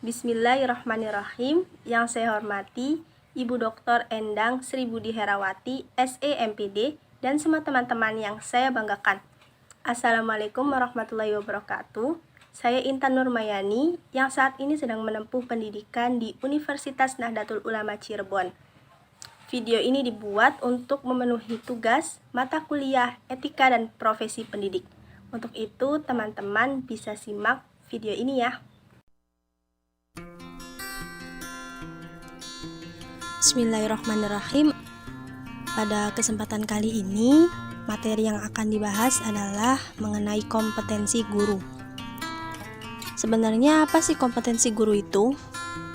Bismillahirrahmanirrahim. Yang saya hormati Ibu Dr. Endang Sri Budi Herawati, SE MPD, dan semua teman-teman yang saya banggakan. Assalamualaikum warahmatullahi wabarakatuh. Saya Intan Nurmayani yang saat ini sedang menempuh pendidikan di Universitas Nahdlatul Ulama Cirebon. Video ini dibuat untuk memenuhi tugas mata kuliah etika dan profesi pendidik. Untuk itu, teman-teman bisa simak video ini ya. Bismillahirrahmanirrahim. Pada kesempatan kali ini, materi yang akan dibahas adalah mengenai kompetensi guru. Sebenarnya apa sih kompetensi guru itu?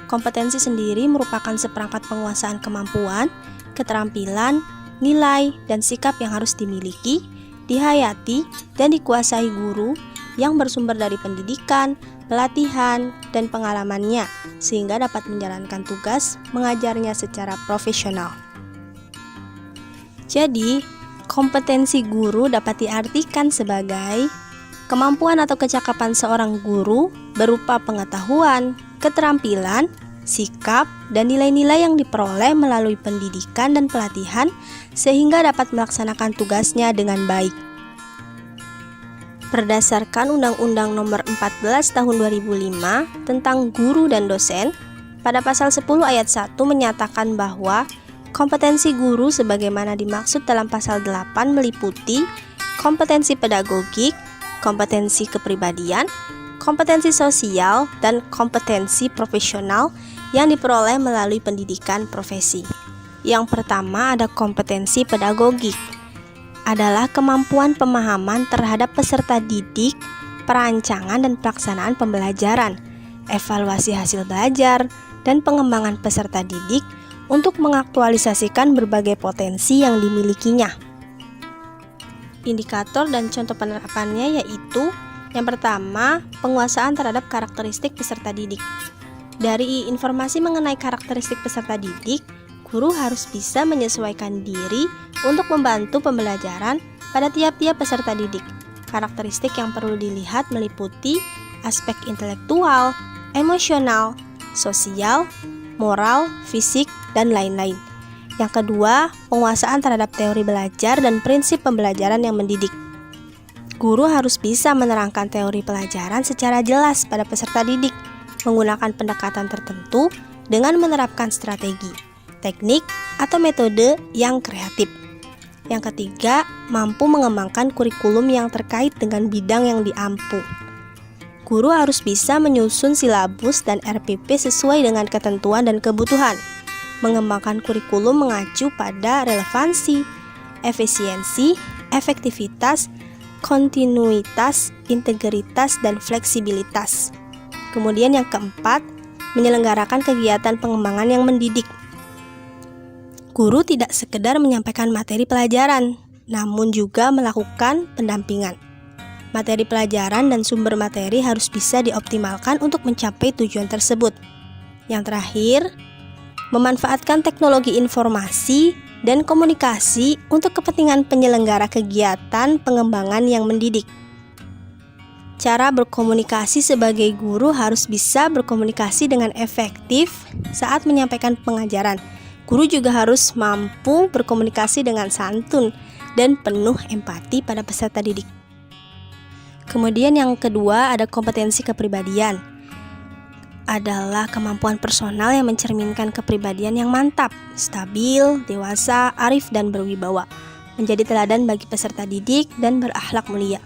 Kompetensi sendiri merupakan seperangkat penguasaan kemampuan, keterampilan, nilai, dan sikap yang harus dimiliki, dihayati, dan dikuasai guru yang bersumber dari pendidikan, pelatihan, dan pengalamannya, sehingga dapat menjalankan tugas mengajarnya secara profesional. Jadi, kompetensi guru dapat diartikan sebagai kemampuan atau kecakapan seorang guru berupa pengetahuan, keterampilan, sikap, dan nilai-nilai yang diperoleh melalui pendidikan dan pelatihan sehingga dapat melaksanakan tugasnya dengan baik. Berdasarkan Undang-Undang Nomor 14 Tahun 2005 tentang guru dan dosen, pada pasal 10 ayat 1 menyatakan bahwa kompetensi guru sebagaimana dimaksud dalam pasal 8 meliputi kompetensi pedagogik, kompetensi kepribadian, kompetensi sosial, dan kompetensi profesional yang diperoleh melalui pendidikan profesi. Yang pertama ada kompetensi pedagogik, adalah kemampuan pemahaman terhadap peserta didik, perancangan dan pelaksanaan pembelajaran, evaluasi hasil belajar, dan pengembangan peserta didik untuk mengaktualisasikan berbagai potensi yang dimilikinya. Indikator dan contoh penerapannya yaitu yang pertama, penguasaan terhadap karakteristik peserta didik. Dari informasi mengenai karakteristik peserta didik, guru harus bisa menyesuaikan diri untuk membantu pembelajaran pada tiap-tiap peserta didik. Karakteristik yang perlu dilihat meliputi aspek intelektual, emosional, sosial, moral, fisik, dan lain-lain. Yang kedua, penguasaan terhadap teori belajar dan prinsip pembelajaran yang mendidik. Guru harus bisa menerangkan teori pelajaran secara jelas pada peserta didik, menggunakan pendekatan tertentu dengan menerapkan strategi, teknik, atau metode yang kreatif. Yang ketiga, mampu mengembangkan kurikulum yang terkait dengan bidang yang diampu. Guru harus bisa menyusun silabus dan RPP sesuai dengan ketentuan dan kebutuhan, mengembangkan kurikulum mengacu pada relevansi, efisiensi, efektivitas, kontinuitas, integritas, dan fleksibilitas. Kemudian yang keempat, menyelenggarakan kegiatan pengembangan yang mendidik. Guru tidak sekedar menyampaikan materi pelajaran, namun juga melakukan pendampingan. Materi pelajaran dan sumber materi harus bisa dioptimalkan untuk mencapai tujuan tersebut. Yang terakhir, memanfaatkan teknologi informasi dan komunikasi untuk kepentingan penyelenggara kegiatan pengembangan yang mendidik. Cara berkomunikasi sebagai guru harus bisa berkomunikasi dengan efektif saat menyampaikan pengajaran. Guru juga harus mampu berkomunikasi dengan santun dan penuh empati pada peserta didik. Kemudian yang kedua ada kompetensi kepribadian. Adalah kemampuan personal yang mencerminkan kepribadian yang mantap, stabil, dewasa, arif, dan berwibawa, menjadi teladan bagi peserta didik dan berakhlak mulia.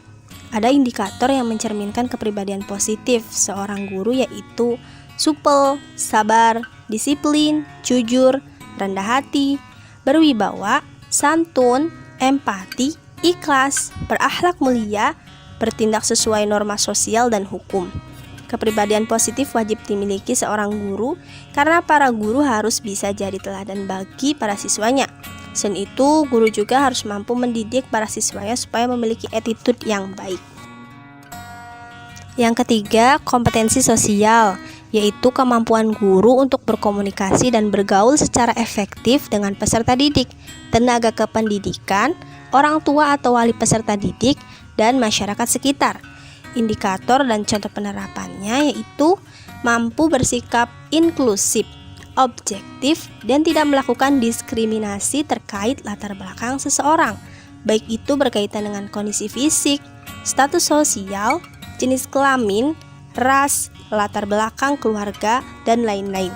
Ada indikator yang mencerminkan kepribadian positif seorang guru yaitu supel, sabar, disiplin, jujur, rendah hati, berwibawa, santun, empati, ikhlas, berakhlak mulia, bertindak sesuai norma sosial dan hukum. Kepribadian positif wajib dimiliki seorang guru karena para guru harus bisa jadi teladan bagi para siswanya. Selain itu, guru juga harus mampu mendidik para siswanya supaya memiliki attitude yang baik. Yang ketiga, kompetensi sosial, yaitu kemampuan guru untuk berkomunikasi dan bergaul secara efektif dengan peserta didik, tenaga kependidikan, orang tua atau wali peserta didik, dan masyarakat sekitar. Indikator dan contoh penerapannya yaitu mampu bersikap inklusif, objektif, dan tidak melakukan diskriminasi terkait latar belakang seseorang, baik itu berkaitan dengan kondisi fisik, status sosial, jenis kelamin, ras, latar belakang keluarga, dan lain-lain.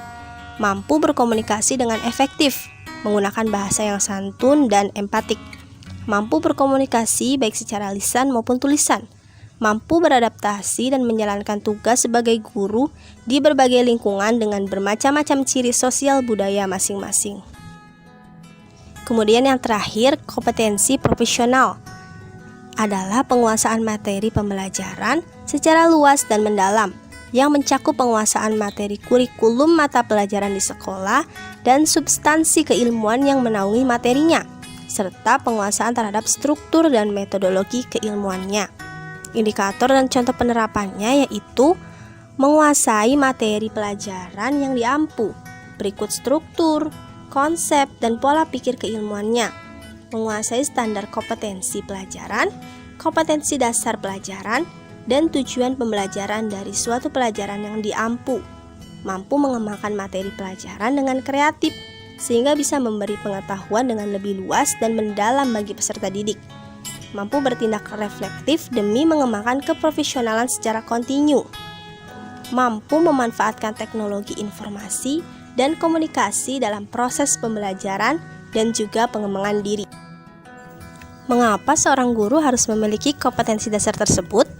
Mampu berkomunikasi dengan efektif, menggunakan bahasa yang santun dan empatik. Mampu berkomunikasi baik secara lisan maupun tulisan. Mampu beradaptasi dan menjalankan tugas sebagai guru di berbagai lingkungan dengan bermacam-macam ciri sosial budaya masing-masing. Kemudian yang terakhir, kompetensi profesional adalah penguasaan materi pembelajaran secara luas dan mendalam yang mencakup penguasaan materi kurikulum mata pelajaran di sekolah dan substansi keilmuan yang menaungi materinya, serta penguasaan terhadap struktur dan metodologi keilmuannya. Indikator dan contoh penerapannya yaitu menguasai materi pelajaran yang diampu, berikut struktur, konsep, dan pola pikir keilmuannya, menguasai standar kompetensi pelajaran, kompetensi dasar pelajaran, dan tujuan pembelajaran dari suatu pelajaran yang diampu, mampu mengembangkan materi pelajaran dengan kreatif, sehingga bisa memberi pengetahuan dengan lebih luas dan mendalam bagi peserta didik, mampu bertindak reflektif demi mengembangkan keprofesionalan secara kontinu, mampu memanfaatkan teknologi informasi dan komunikasi dalam proses pembelajaran dan juga pengembangan diri. Mengapa seorang guru harus memiliki kompetensi dasar tersebut?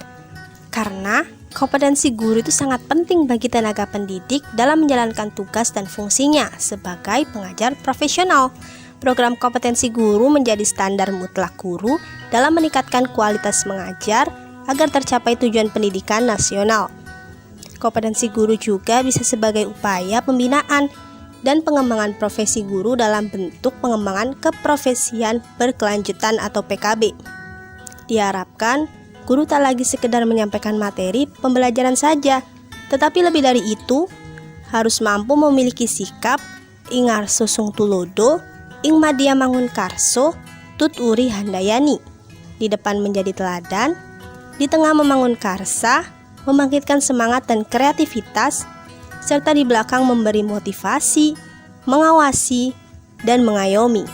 Karena kompetensi guru itu sangat penting bagi tenaga pendidik dalam menjalankan tugas dan fungsinya sebagai pengajar profesional. Program kompetensi guru menjadi standar mutlak guru dalam meningkatkan kualitas mengajar agar tercapai tujuan pendidikan nasional. Kompetensi guru juga bisa sebagai upaya pembinaan dan pengembangan profesi guru dalam bentuk pengembangan keprofesian berkelanjutan atau PKB. Diharapkan, guru tak lagi sekedar menyampaikan materi pembelajaran saja, tetapi lebih dari itu, harus mampu memiliki sikap ingarso sung tulodo, ing madya mangun karso, tut uri handayani. Di depan menjadi teladan, di tengah membangun karsa, membangkitkan semangat dan kreativitas, serta di belakang memberi motivasi, mengawasi, dan mengayomi.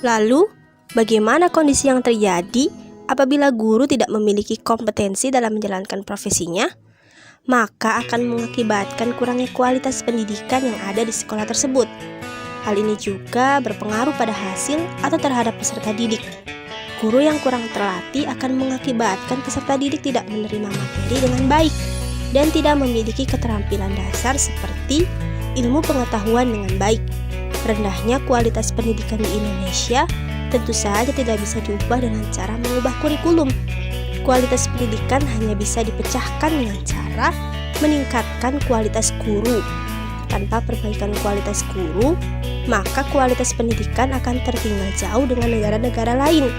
Lalu, bagaimana kondisi yang terjadi apabila guru tidak memiliki kompetensi dalam menjalankan profesinya? Maka akan mengakibatkan kurangnya kualitas pendidikan yang ada di sekolah tersebut. Hal ini juga berpengaruh pada hasil atau terhadap peserta didik. Guru yang kurang terlatih akan mengakibatkan peserta didik tidak menerima materi dengan baik dan tidak memiliki keterampilan dasar seperti ilmu pengetahuan dengan baik. Rendahnya kualitas pendidikan di Indonesia tentu saja tidak bisa diubah dengan cara mengubah kurikulum. Kualitas pendidikan hanya bisa dipecahkan dengan cara meningkatkan kualitas guru. Tanpa perbaikan kualitas guru, maka kualitas pendidikan akan tertinggal jauh dengan negara-negara lain.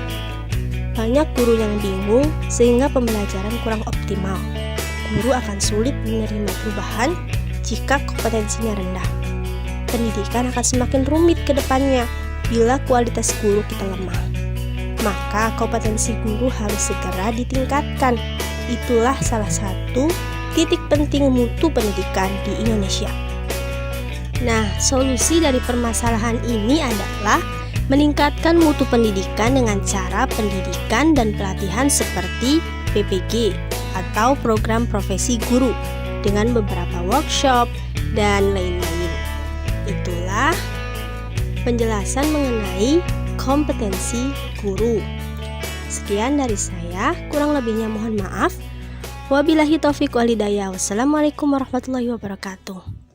Banyak guru yang bingung sehingga pembelajaran kurang optimal. Guru akan sulit menerima perubahan jika kompetensinya rendah. Pendidikan akan semakin rumit ke depannya bila kualitas guru kita lemah. Maka kompetensi guru harus segera ditingkatkan. Itulah salah satu titik penting mutu pendidikan di Indonesia. Nah, solusi dari permasalahan ini adalah meningkatkan mutu pendidikan dengan cara pendidikan dan pelatihan seperti PPG atau program profesi guru dengan beberapa workshop dan lain-lain. Itulah penjelasan mengenai kompetensi guru. Sekian dari saya, kurang lebihnya mohon maaf. Wabillahi taufiq wal hidayah. Wassalamualaikum warahmatullahi wabarakatuh.